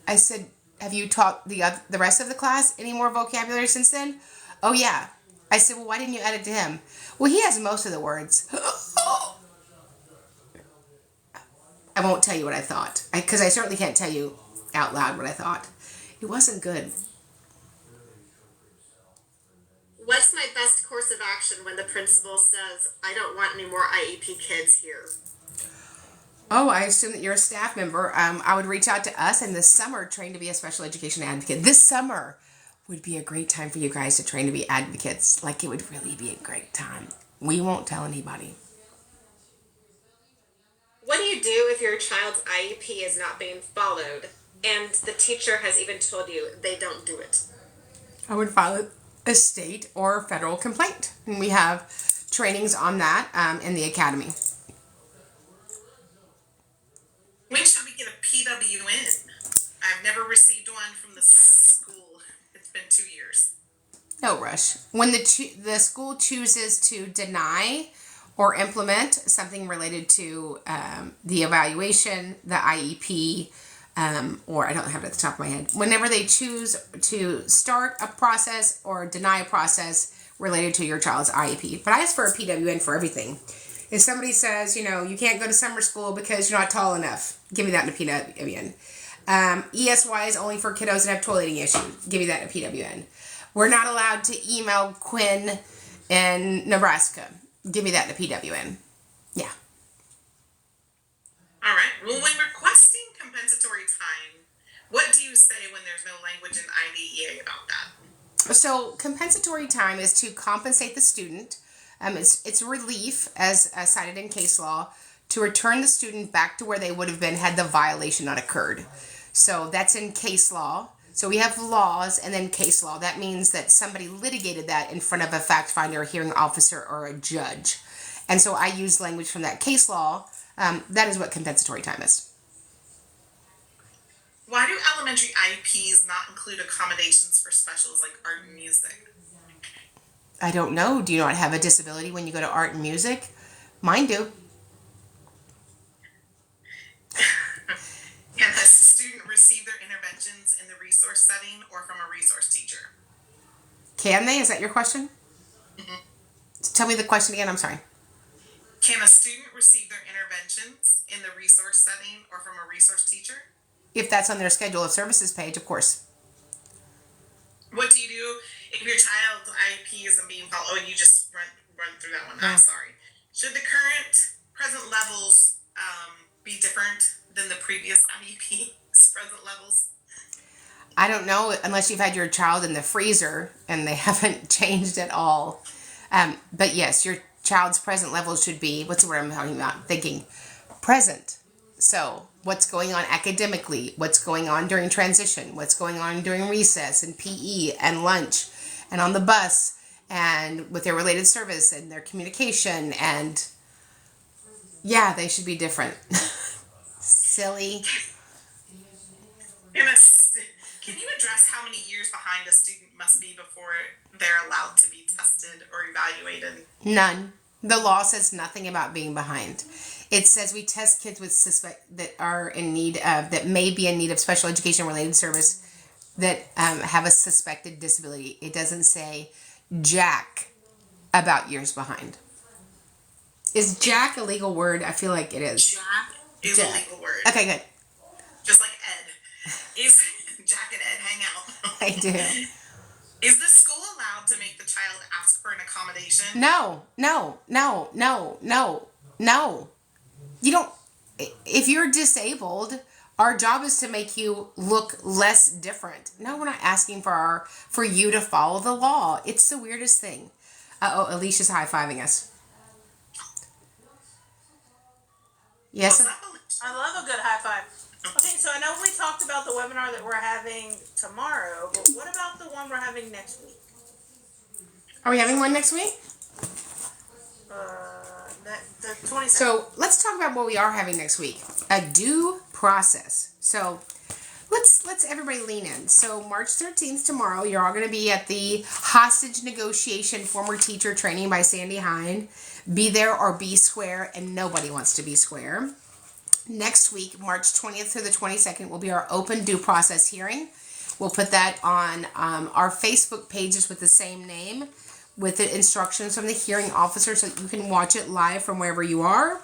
I said, have you taught the rest of the class any more vocabulary since then? Oh, yeah. I said, well, why didn't you add it to him? Well, he has most of the words. I won't tell you what I thought, because I certainly can't tell you out loud what I thought. It wasn't good. What's my best course of action when the principal says, I don't want any more IEP kids here? Oh, I assume that you're a staff member. I would reach out to us and this summer train to be a special education advocate. This summer, would be a great time for you guys to train to be advocates. Like, it would really be a great time. We won't tell anybody. What do you do if your child's IEP is not being followed and the teacher has even told you they don't do it? I would file a state or federal complaint. And we have trainings on that in the academy. When should we get a PWN? I've never received one from the school. It's been 2 years. No rush. When the school chooses to deny or implement something related to the evaluation, the IEP, or I don't have it at the top of my head. Whenever they choose to start a process or deny a process related to your child's IEP. But I ask for a PWN for everything. If somebody says, you can't go to summer school because you're not tall enough, give me that in a PWN. ESY is only for kiddos that have toileting issues. Give me that in a PWN. We're not allowed to email Quinn in Nebraska. Give me that in a PWN. Yeah. All right. Well, when requesting compensatory time, what do you say when there's no language in IDEA about that? So compensatory time is to compensate the student. It's relief, as cited in case law, to return the student back to where they would have been had the violation not occurred. So that's in case law. So we have laws and then case law. That means that somebody litigated that in front of a fact finder, a hearing officer, or a judge. And so I use language from that case law. That is what compensatory time is. Why do elementary IEPs not include accommodations for specials like art and music? I don't know. Do you not have a disability when you go to art and music? Mine do. Can a student receive their interventions in the resource setting or from a resource teacher? Can they? Is that your question? Mm-hmm. Tell me the question again. I'm sorry. Can a student receive their interventions in the resource setting or from a resource teacher? If that's on their schedule of services page, of course. What do you do if your child's IEP isn't being followed? Oh, you just run through that one. Yeah. I'm sorry. Should the present levels be different than the previous IEP's present levels? I don't know unless you've had your child in the freezer and they haven't changed at all. But yes, your child's present levels should be, what's the word I'm talking about? Thinking present. So what's going on academically? What's going on during transition? What's going on during recess and PE and lunch and on the bus and with their related service and their communication? And yeah, they should be different. Silly. Can you address how many years behind a student must be before they're allowed to be tested or evaluated? None. The law says nothing about being behind. It says we test kids with that are in need of, that may be in need of special education related service that have a suspected disability. It doesn't say jack about years behind. Is jack a legal word? I feel like it is. Jack is a legal word. Okay, good. Just like Ed. Is Jack and Ed hang out? I do. Is the school allowed to make the child ask for an accommodation? No. You don't. If you're disabled, our job is to make you look less different. No, we're not asking for you to follow the law. It's the weirdest thing. Alicia's high-fiving us. Yes. I love a good high five. Okay, so I know we talked about the webinar that we're having tomorrow, but what about the one we're having next week? Are we having one next week? The 27th. So let's talk about what we are having next week. A due process. So let's everybody lean in. So March 13th tomorrow, you're all going to be at the hostage negotiation former teacher training by Sandy Hine. Be there or be square, and nobody wants to be square. Next week, March 20th through the 22nd, will be our open due process hearing. We'll put that on our Facebook pages with the same name, with the instructions from the hearing officer so that you can watch it live from wherever you are.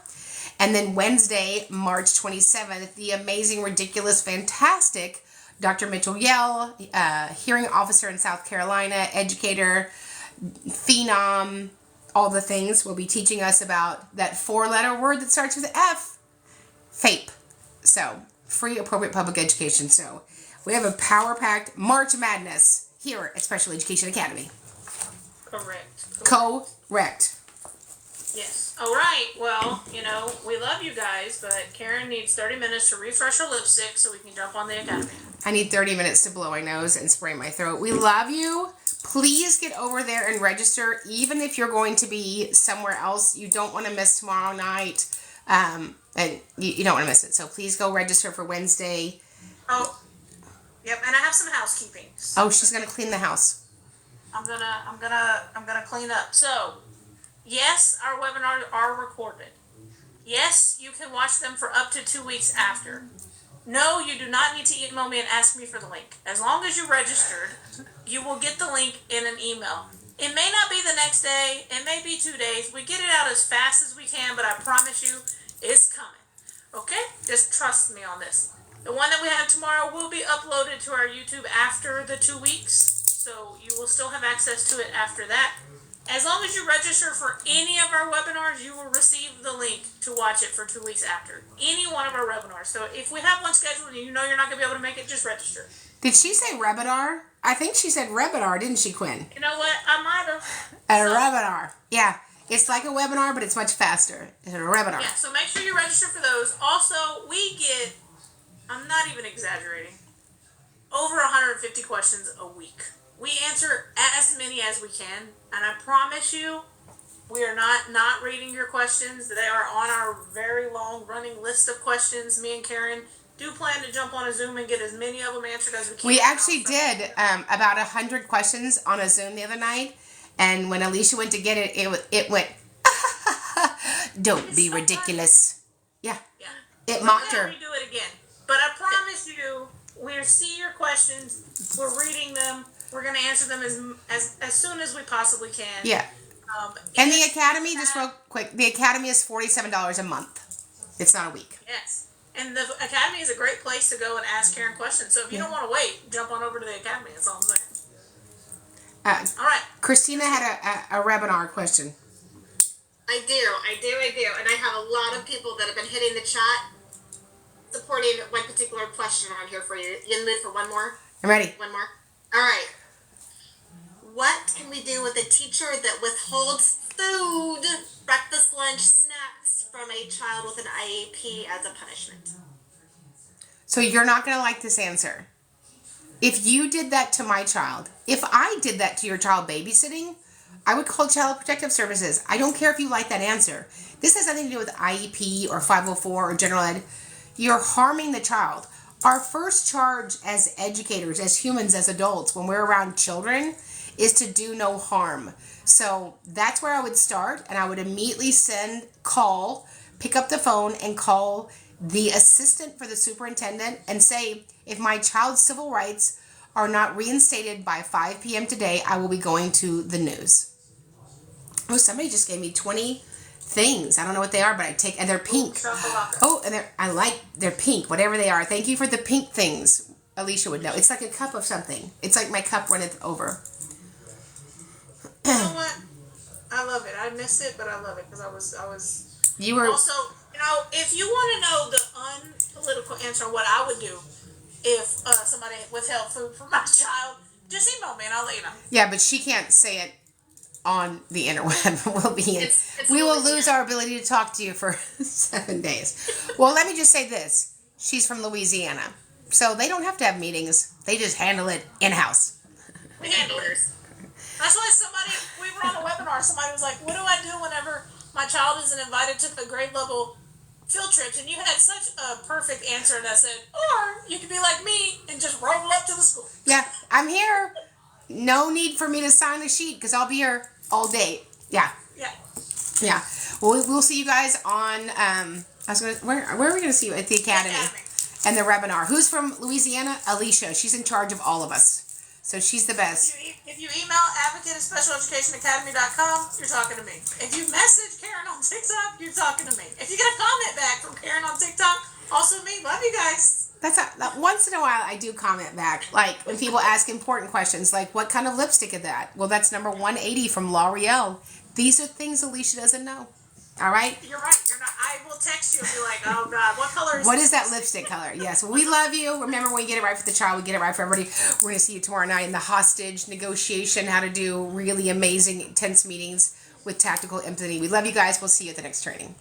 And then Wednesday, March 27th, the amazing, ridiculous, fantastic Dr. Mitchell Yell, hearing officer in South Carolina, educator, phenom, all the things, will be teaching us about that 4-letter word that starts with F, FAPE. So, free appropriate public education. So, we have a power-packed March Madness here at Special Education Academy. Correct. Correct. Yes. All right. Well, we love you guys, but Karen needs 30 minutes to refresh her lipstick so we can jump on the academy. I need 30 minutes to blow my nose and spray my throat. We love you. Please get over there and register, even if you're going to be somewhere else. You don't want to miss tomorrow night, and you don't want to miss it. So please go register for Wednesday. Oh, yep. And I have some housekeeping. Oh, she's gonna clean the house. I'm gonna clean up. So, yes, our webinars are recorded. Yes, you can watch them for up to 2 weeks after. No, you do not need to email me and ask me for the link. As long as you registered, you will get the link in an email. It may not be the next day. It may be 2 days. We get it out as fast as we can, but I promise you, it's coming. Okay? Just trust me on this. The one that we have tomorrow will be uploaded to our YouTube after the 2 weeks, so you will still have access to it after that. As long as you register for any of our webinars, you will receive the link to watch it for 2 weeks after. Any one of our webinars. So if we have one scheduled and you know you're not going to be able to make it, just register. Did she say webinar? I think she said webinar, didn't she, Quinn? You know what? I might have. A webinar. Yeah. It's like a webinar, but it's much faster. It's a webinar. Yeah, so make sure you register for those. Also, we get, I'm not even exaggerating, over 150 questions a week. We answer as many as we can, and I promise you, we are not reading your questions. They are on our very long running list of questions. Me and Karen do plan to jump on a Zoom and get as many of them answered as we can. We actually did about 100 questions on a Zoom the other night, and when Alicia went to get it, it went, don't be so ridiculous. Yeah. It mocked her. We do it again. But I promise you, we'll see your questions. We're reading them. We're going to answer them as soon as we possibly can. Yeah. And the Academy, just real quick, the Academy is $47 a month. It's not a week. Yes. And the Academy is a great place to go and ask Karen questions. So if you don't want to wait, jump on over to the Academy. That's all I'm saying. All right. Christina had a webinar question. I do. And I have a lot of people that have been hitting the chat supporting one particular question on here for you. You in the mood for one more? I'm ready. One more? All right. What can we do with a teacher that withholds food, breakfast, lunch, snacks from a child with an IEP as a punishment? So you're not going to like this answer. If you did that to my child, if I did that to your child babysitting, I would call Child Protective Services. I don't care if you like that answer. This has nothing to do with IEP or 504 or general ed. You're harming the child. Our first charge as educators, as humans, as adults, when we're around children, is to do no harm. So that's where I would start, and I would immediately pick up the phone and call the assistant for the superintendent and say, if my child's civil rights are not reinstated by 5 p.m. today, I will be going to the news. Oh, somebody just gave me 20 things. I don't know what they are, but and they're pink. Oh, and they're pink, whatever they are. Thank you for the pink things. Alicia would know. It's like a cup of something. It's like my cup runneth over. You know what? I love it. I missed it, but I love it because I was. You were also. If you want to know the unpolitical answer on what I would do if somebody withheld food from my child, just email me and I'll let you know. Yeah, but she can't say it on the interweb. We will lose our ability to talk to you for 7 days. Well, let me just say this. She's from Louisiana. So they don't have to have meetings. They just handle it in-house. The handlers. That's why we were on a webinar, somebody was like, what do I do whenever my child isn't invited to the grade level field trips? And you had such a perfect answer that said, or you could be like me and just roll up to the school. Yeah, I'm here. No need for me to sign a sheet because I'll be here all day. Yeah. Yeah. Well, we'll see you guys on, where are we going to see you? At the Academy. And the webinar. Who's from Louisiana? Alicia. She's in charge of all of us. So she's the best. If you email advocate@specialeducationacademy.com, you're talking to me. If you message Karen on TikTok, you're talking to me. If you get a comment back from Karen on TikTok, also me. Love you guys. Once in a while I do comment back. Like when people ask important questions, like what kind of lipstick is that? Well, that's number 180 from L'Oreal. These are things Alicia doesn't know. All right? You're right. You're not. I will text you and be like, oh God, what color is What is that lipstick color? Yes, well, we love you. Remember, when we get it right for the child, we get it right for everybody. We're going to see you tomorrow night in the hostage negotiation, how to do really amazing, intense meetings with tactical empathy. We love you guys. We'll see you at the next training.